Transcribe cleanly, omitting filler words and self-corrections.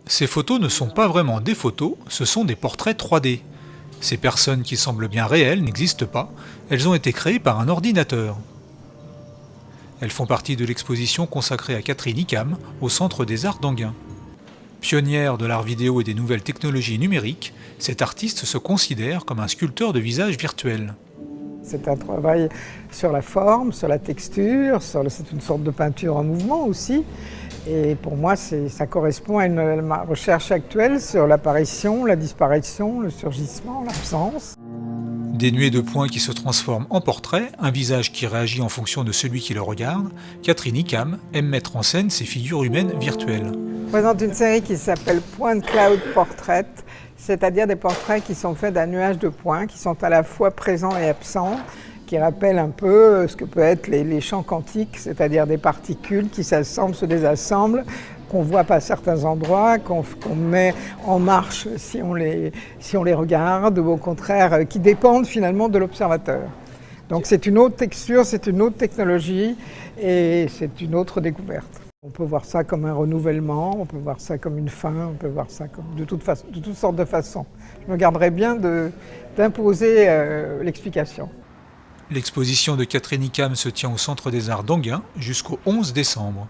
Ces photos ne sont pas vraiment des photos, ce sont des portraits 3D. Ces personnes qui semblent bien réelles n'existent pas, elles ont été créées par un ordinateur. Elles font partie de l'exposition consacrée à Catherine Icam au Centre des Arts d'Anguin. Pionnière de l'art vidéo et des nouvelles technologies numériques, cet artiste se considère comme un sculpteur de visage virtuel. C'est un travail sur la forme, sur la texture, c'est une sorte de peinture en mouvement aussi. Et pour moi, ça correspond à ma recherche actuelle sur l'apparition, la disparition, le surgissement, l'absence. Des nuées de points qui se transforment en portrait, un visage qui réagit en fonction de celui qui le regarde, Catherine Icam aime mettre en scène ces figures humaines virtuelles. Je présente une série qui s'appelle Point Cloud Portrait, c'est-à-dire des portraits qui sont faits d'un nuage de points, qui sont à la fois présents et absents, qui rappellent un peu ce que peut être les champs quantiques, c'est-à-dire des particules qui s'assemblent, se désassemblent, qu'on voit pas à certains endroits, qu'on met en marche si on les regarde, ou au contraire, qui dépendent finalement de l'observateur. Donc c'est une autre texture, c'est une autre technologie et c'est une autre découverte. On peut voir ça comme un renouvellement, on peut voir ça comme une fin, on peut voir ça comme de toutes sortes de façons. Je me garderais bien d'imposer l'explication. L'exposition de Catherine Icam se tient au Centre des Arts d'Anguin jusqu'au 11 décembre.